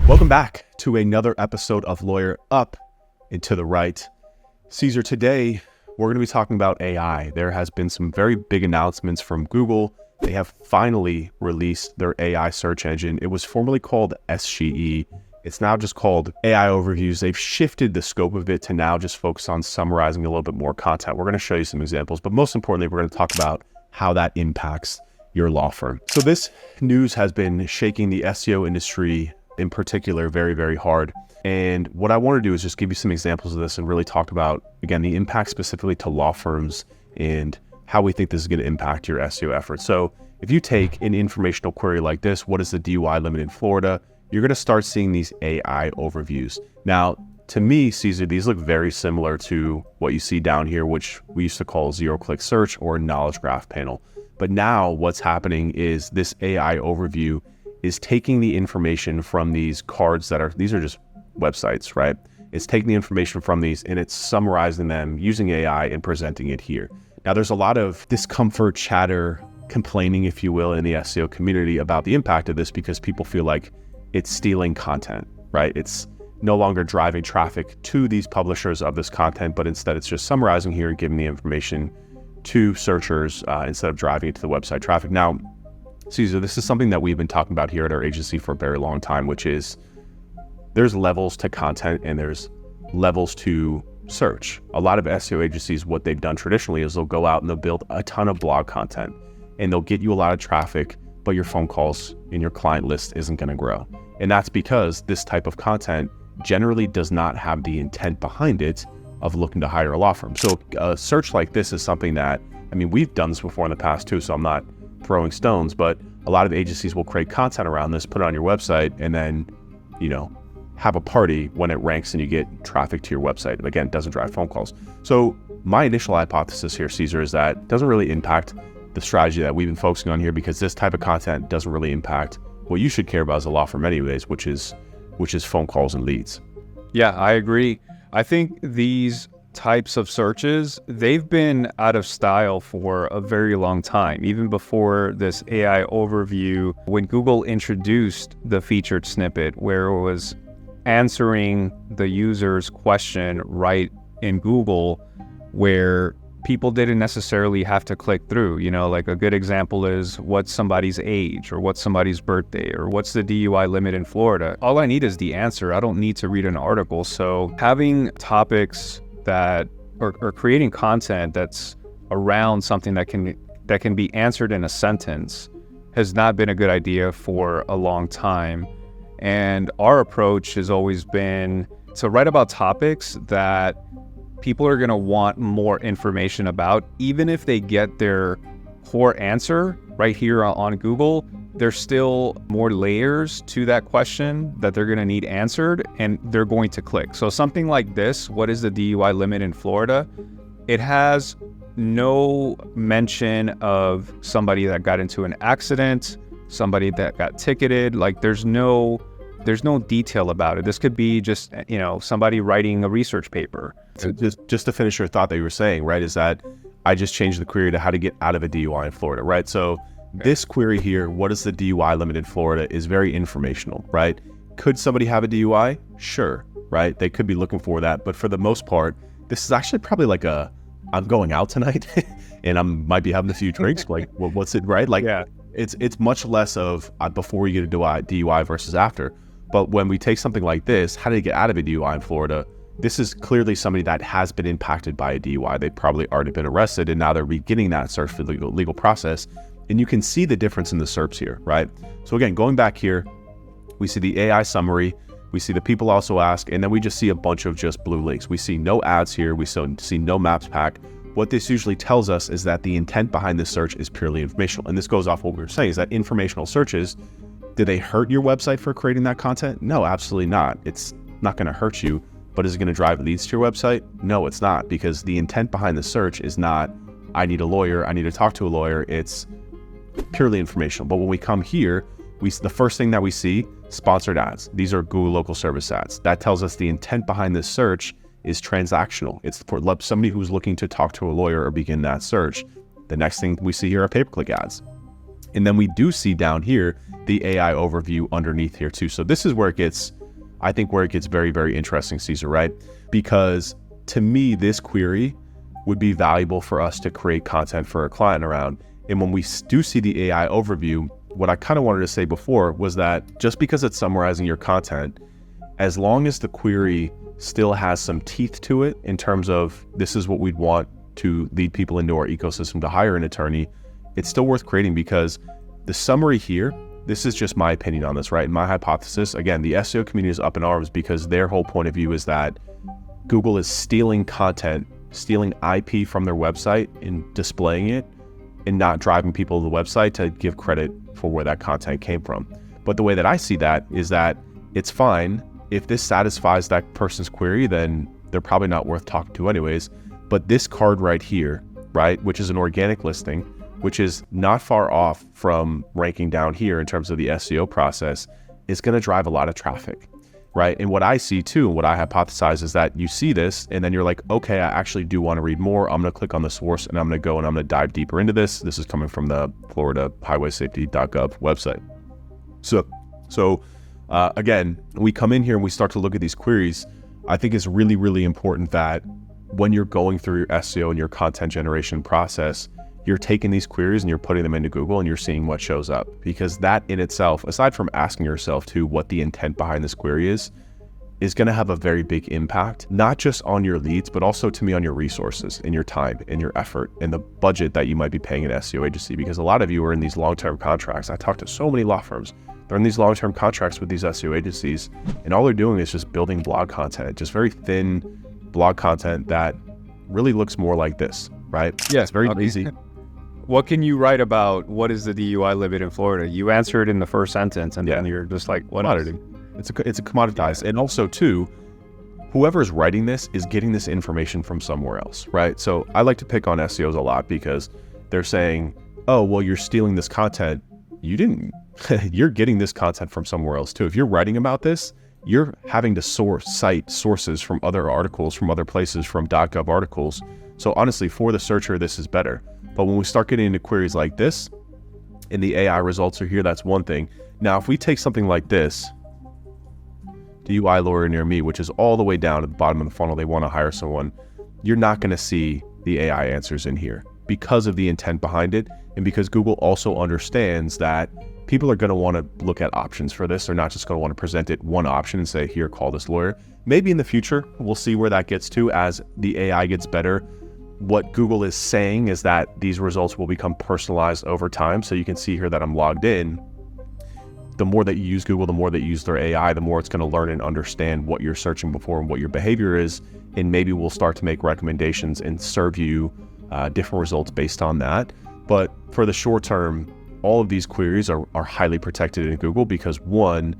Welcome back to another episode of Lawyer Up and to the Right. Caesar, today we're going to be talking about AI. There has been some very big announcements from Google. They have finally released their AI search engine. It was formerly called SGE. It's now just called AI Overviews. They've shifted the scope of it to now just focus on summarizing a little bit more content. We're going to show you some examples, but most importantly, we're going to talk about how that impacts your law firm. So this news has been shaking the SEO industry in particular very, very hard. And what I want to do is just give you some examples of this and really talk about, again, the impact specifically to law firms and how we think this is going to impact your SEO efforts. So if you take an informational query like this, what is the DUI limit in Florida? You're going to start seeing these AI overviews. Now, to me, Caesar, these look very similar to what you see down here, which we used to call zero-click search or knowledge graph panel. But now what's happening is this AI overview is taking the information from these cards these are just websites, right? It's taking the information from these and it's summarizing them using AI and presenting it here. Now, there's a lot of discomfort, chatter, complaining, if you will, in the SEO community about the impact of this because people feel like it's stealing content, right? It's no longer driving traffic to these publishers of this content, but instead it's just summarizing here and giving the information to searchers instead of driving it to the website traffic. Now, Caesar, this is something that we've been talking about here at our agency for a very long time, which is there's levels to content and there's levels to search. A lot of SEO agencies, what they've done traditionally is they'll go out and they'll build a ton of blog content and they'll get you a lot of traffic, but your phone calls in your client list isn't going to grow. And that's because this type of content generally does not have the intent behind it of looking to hire a law firm. So a search like this is something that, I mean, we've done this before in the past too, so I'm not throwing stones, but a lot of agencies will create content around this, put it on your website, and then, have a party when it ranks and you get traffic to your website. Again, it doesn't drive phone calls. So my initial hypothesis here, Caesar, is that it doesn't really impact the strategy that we've been focusing on here because this type of content doesn't really impact what you should care about as a law firm anyways, which is phone calls and leads. Yeah, I agree. I think these types of searches, they've been out of style for a very long time, even before this AI overview. When Google introduced the featured snippet where it was answering the user's question right in Google, where people didn't necessarily have to click through, like a good example is what's somebody's age or what's somebody's birthday or what's the DUI limit in Florida. All I need is the answer. I don't need to read an article. So having topics that or creating content that's around something that can be answered in a sentence has not been a good idea for a long time. And our approach has always been to write about topics that people are going to want more information about. Even if they get their core answer right here on Google, there's still more layers to that question that they're going to need answered, and they're going to click. So something like this, what is the DUI limit in Florida? It has no mention of somebody that got into an accident, somebody that got ticketed. Like there's no detail about it. This could be just, somebody writing a research paper. Just to finish your thought that you were saying, right, is that I just changed the query to how to get out of a DUI in Florida, right? So this query here, what is the DUI limit in Florida, is very informational, right? Could somebody have a DUI? Sure, right? They could be looking for that. But for the most part, this is actually probably like I'm going out tonight and I might be having a few drinks. Like, well, what's it, right? Like, yeah. It's much less of before you get a DUI versus after. But when we take something like this, how did you get out of a DUI in Florida? This is clearly somebody that has been impacted by a DUI. They've probably already been arrested and now they're beginning that search for the legal process. And you can see the difference in the SERPs here, right? So again, going back here, we see the AI summary, we see the people also ask, and then we just see a bunch of just blue links. We see no ads here, we see no maps pack. What this usually tells us is that the intent behind this search is purely informational. And this goes off what we were saying, is that informational searches, do they hurt your website for creating that content? No, absolutely not. It's not going to hurt you, but is it going to drive leads to your website? No, it's not, because the intent behind the search is not, I need a lawyer, I need to talk to a lawyer. It's purely informational. But when we come here, the first thing that we see, sponsored ads. These are Google local service ads. That tells us the intent behind this search is transactional. It's for somebody who's looking to talk to a lawyer or begin that search. The next thing we see here are pay-per-click ads. And then we do see down here the AI overview underneath here too. So this is where it gets, I think, where it gets very, very interesting, Caesar, right? Because to me, this query would be valuable for us to create content for a client around. And when we do see the AI overview, what I kind of wanted to say before was that just because it's summarizing your content, as long as the query still has some teeth to it in terms of this is what we'd want to lead people into our ecosystem to hire an attorney, it's still worth creating, because the summary here, this is just my opinion on this, right? And my hypothesis, again, the SEO community is up in arms because their whole point of view is that Google is stealing content, stealing IP from their website and displaying it, and not driving people to the website to give credit for where that content came from. But the way that I see that is that it's fine. If this satisfies that person's query, then they're probably not worth talking to anyways. But this card right here, right, which is an organic listing, which is not far off from ranking down here in terms of the SEO process, is going to drive a lot of traffic, right? And what I see too, what I hypothesize is that you see this and then you're like, okay, I actually do want to read more. I'm going to click on the source and I'm going to go and I'm going to dive deeper into this. This is coming from the Florida highwaysafety.gov website. So again, we come in here and we start to look at these queries. I think it's really, really important that when you're going through your SEO and your content generation process, you're taking these queries and you're putting them into Google and you're seeing what shows up, because that in itself, aside from asking yourself to what the intent behind this query is going to have a very big impact, not just on your leads, but also to me on your resources and your time and your effort and the budget that you might be paying an SEO agency. Because a lot of you are in these long-term contracts. I talk to so many law firms. They're in these long-term contracts with these SEO agencies, and all they're doing is just building blog content, just very thin blog content that really looks more like this, right? Yeah, it's very lazy. What can you write about what is the DUI limit in Florida? You answer it in the first sentence, and then you're just like, what else? It's a commoditized. And also too, whoever's writing this is getting this information from somewhere else, right? So I like to pick on SEOs a lot because they're saying, oh, well, you're stealing this content. You didn't. You're getting this content from somewhere else too. If you're writing about this, you're having to cite sources from other articles, from other places, from .gov articles. So honestly, for the searcher, this is better. But when we start getting into queries like this and the AI results are here, that's one thing. Now, if we take something like this, DUI lawyer near me, which is all the way down at the bottom of the funnel, they want to hire someone, you're not going to see the AI answers in here because of the intent behind it. And because Google also understands that people are going to want to look at options for this. They're not just going to want to present it one option and say, here, call this lawyer. Maybe in the future, we'll see where that gets to as the AI gets better. What Google is saying is that these results will become personalized over time. So you can see here that I'm logged in. The more that you use Google, the more that you use their AI, the more it's going to learn and understand what you're searching before and what your behavior is. And maybe we'll start to make recommendations and serve you different results based on that. But for the short term, all of these queries are highly protected in Google because one,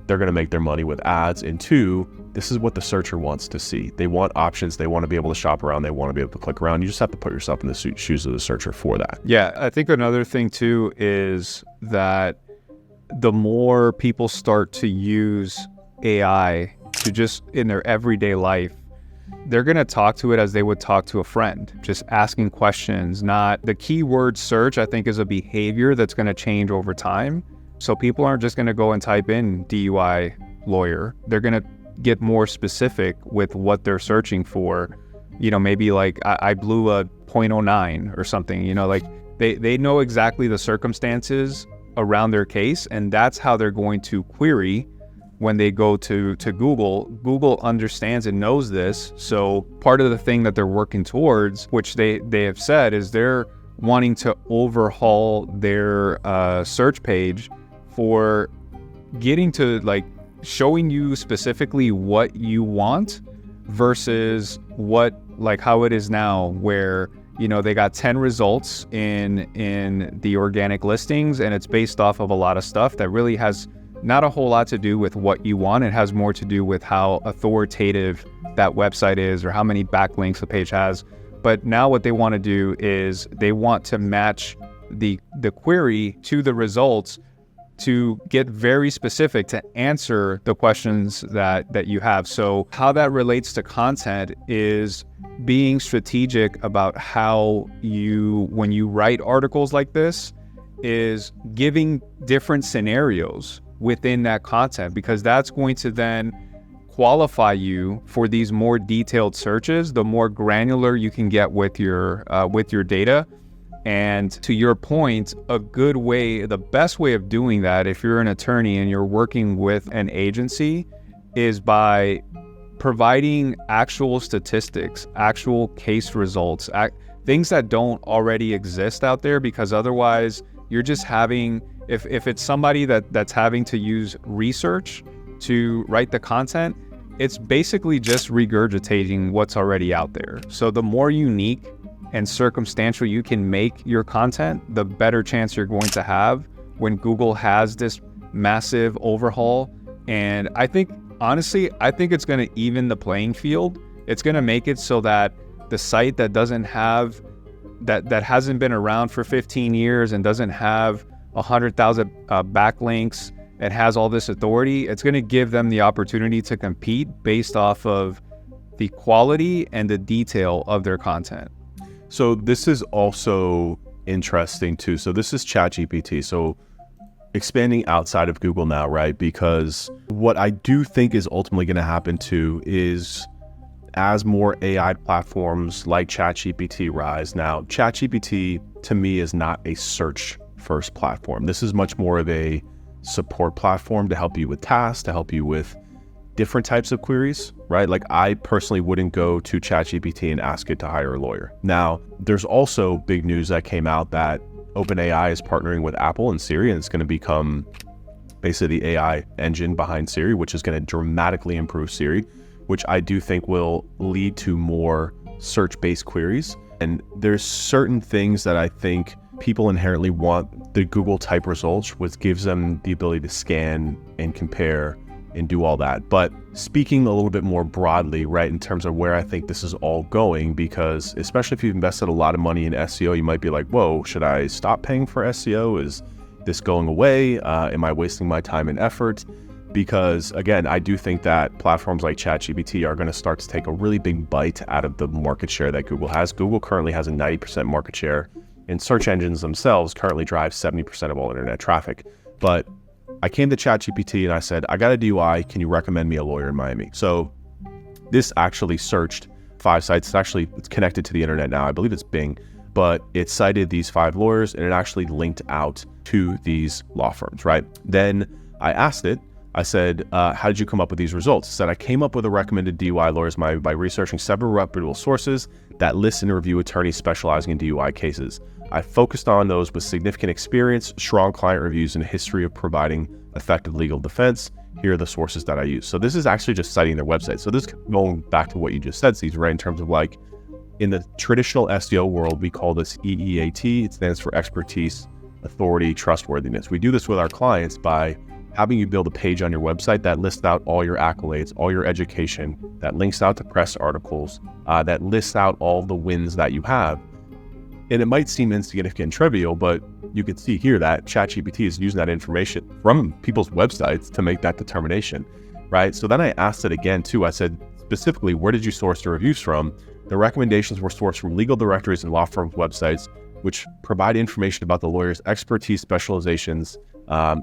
they're going to make their money with ads, and two, this is what the searcher wants to see. They want options. They want to be able to shop around. They want to be able to click around. You just have to put yourself in the shoes of the searcher for that. Yeah, I think another thing too is that the more people start to use AI to just in their everyday life, they're going to talk to it as they would talk to a friend, just asking questions. Not the keyword search, I think, is a behavior that's going to change over time. So people aren't just going to go and type in DUI lawyer. They're going to get more specific with what they're searching for. You know, maybe like I blew a .09 or something, you know, like they know exactly the circumstances around their case, and that's how they're going to query when they go to Google. Google understands and knows this. So part of the thing that they're working towards, which they have said, is they're wanting to overhaul their search page for getting to like showing you specifically what you want versus what like how it is now, where you know they got 10 results in the organic listings, and it's based off of a lot of stuff that really has not a whole lot to do with what you want. It has more to do with how authoritative that website is or how many backlinks the page has. But now what they want to do is they want to match the query to the results to get very specific to answer the questions that you have. So how that relates to content is being strategic about how when you write articles like this, is giving different scenarios within that content, because that's going to then qualify you for these more detailed searches, the more granular you can get with your data. And to your point, a good way, the best way of doing that, if you're an attorney and you're working with an agency, is by providing actual statistics, actual case results, things that don't already exist out there, because otherwise you're just having, if it's somebody that's having to use research to write the content, it's basically just regurgitating what's already out there. So the more unique and circumstantial you can make your content, the better chance you're going to have when Google has this massive overhaul. And I think, honestly, it's going to even the playing field. It's going to make it so that the site that doesn't have, that hasn't been around for 15 years and doesn't have 100,000 backlinks and has all this authority, it's going to give them the opportunity to compete based off of the quality and the detail of their content. So this is also interesting too. So this is ChatGPT. So expanding outside of Google now, right? Because what I do think is ultimately going to happen too is as more AI platforms like ChatGPT rise. Now, ChatGPT to me is not a search first platform. This is much more of a support platform to help you with tasks, to help you with different types of queries, right? Like I personally wouldn't go to ChatGPT and ask it to hire a lawyer. Now, there's also big news that came out that OpenAI is partnering with Apple and Siri, and it's going to become basically the AI engine behind Siri, which is going to dramatically improve Siri, which I do think will lead to more search-based queries. And there's certain things that I think people inherently want the Google type results, which gives them the ability to scan and compare and do all that. But speaking a little bit more broadly, right, in terms of where I think this is all going, because especially if you've invested a lot of money in SEO, you might be like, whoa, should I stop paying for SEO? Is this going away? Am I wasting my time and effort? Because again, I do think that platforms like ChatGPT are going to start to take a really big bite out of the market share that Google has. Google currently has a 90% market share, and search engines themselves currently drive 70% of all internet traffic. But I came to ChatGPT and I said, I got a DUI. Can you recommend me a lawyer in Miami? So this actually searched 5 sites. It's connected to the internet now. I believe it's Bing, but it cited these 5 lawyers and it actually linked out to these law firms, right? Then I asked it, I said, how did you come up with these results? It said, I came up with a recommended DUI lawyers by researching several reputable sources that list and review attorneys specializing in DUI cases. I focused on those with significant experience, strong client reviews, and a history of providing effective legal defense. Here are the sources that I use. So this is actually just citing their website. So this is going back to what you just said, Caesar, right? In terms of like, in the traditional SEO world, we call this EEAT. It stands for expertise, authority, trustworthiness. We do this with our clients by having you build a page on your website that lists out all your accolades, all your education, that links out to press articles, that lists out all the wins that you have. And it might seem insignificant and trivial, but you can see here that ChatGPT is using that information from people's websites to make that determination, right? So then I asked it again too. I said, specifically, where did you source the reviews from? The recommendations were sourced from legal directories and law firms' websites, which provide information about the lawyer's expertise, specializations,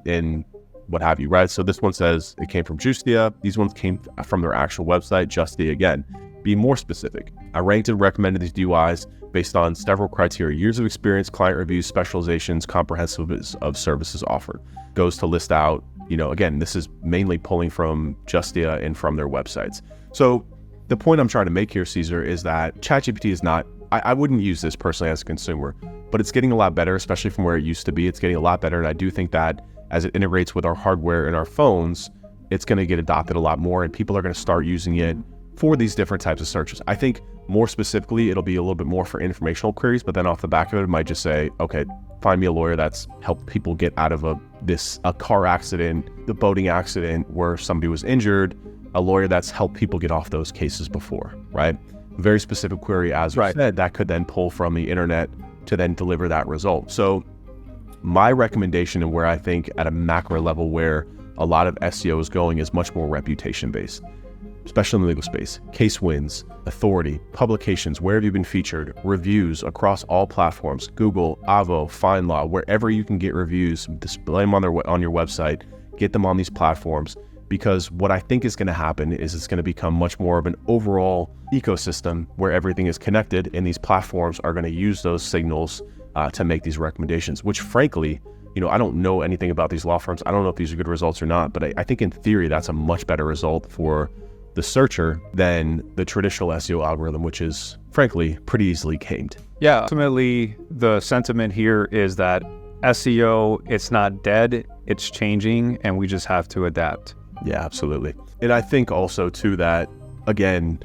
in what have you, right? So this one says it came from Justia. These ones came from their actual website, Justia again. Be more specific. I ranked and recommended these DUIs based on several criteria: years of experience, client reviews, specializations, comprehensiveness of services offered. Goes to list out, again, this is mainly pulling from Justia and from their websites. So the point I'm trying to make here, Caesar, is that ChatGPT is not, I wouldn't use this personally as a consumer, but it's getting a lot better, especially from where it used to be. It's getting a lot better. And I do think that as it integrates with our hardware and our phones, it's going to get adopted a lot more, and people are going to start using it for these different types of searches. I think more specifically, it'll be a little bit more for informational queries, but then off the back of it might just say, okay, find me a lawyer that's helped people get out of a car accident, the boating accident where somebody was injured, a lawyer that's helped people get off those cases before, right? Very specific query, as you said, that could then pull from the internet to then deliver that result. So my recommendation, and where I think at a macro level where a lot of SEO is going, is much more reputation based. especially in the legal space. Case wins, authority, publications, where have you been featured, reviews across all platforms, Google, Avvo, FindLaw, wherever you can get reviews, display them on your website, get them on these platforms. Because what I think is going to happen is it's going to become much more of an overall ecosystem where everything is connected, and these platforms are going to use those signals to make these recommendations, which frankly, I don't know anything about these law firms. I don't know if these are good results or not, but I think in theory, that's a much better result for the searcher than the traditional SEO algorithm, which is frankly pretty easily gamed. Yeah, ultimately, the sentiment here is that SEO, it's not dead, it's changing, and we just have to adapt. Yeah, absolutely. And I think also too that, again,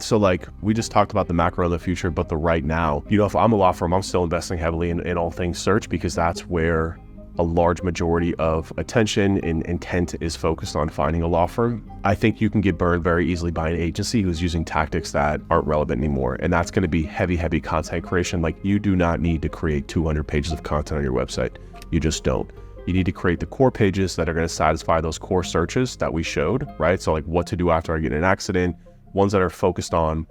so like we just talked about the macro in the future, but the right now, if I'm a law firm, I'm still investing heavily in all things search, because that's where a large majority of attention and intent is focused on finding a law firm. I think you can get burned very easily by an agency who's using tactics that aren't relevant anymore. And that's going to be heavy content creation. Like, you do not need to create 200 pages of content on your website. You just don't. You need to create the core pages that are going to satisfy those core searches that we showed, right? So like what to do after I get in an accident, ones that are focused on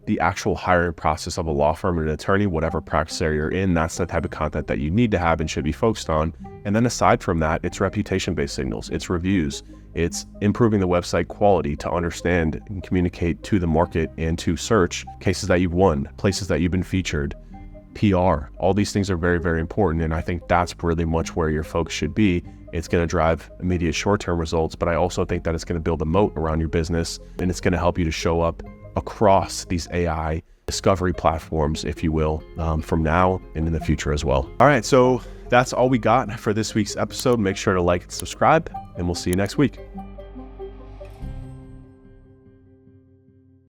the actual hiring process of a law firm or an attorney, whatever practice area you're in. That's the type of content that you need to have and should be focused on. And then aside from that, it's reputation-based signals, it's reviews, it's improving the website quality to understand and communicate to the market and to search cases that you've won, places that you've been featured, PR. All these things are very important, and I think that's really much where your focus should be. It's going to drive immediate short-term results, but I also think that it's going to build a moat around your business, and it's going to help you to show up across these AI discovery platforms, if you will, from now and in the future as well. All right, so that's all we got for this week's episode. Make sure to like and subscribe, and we'll see you next week.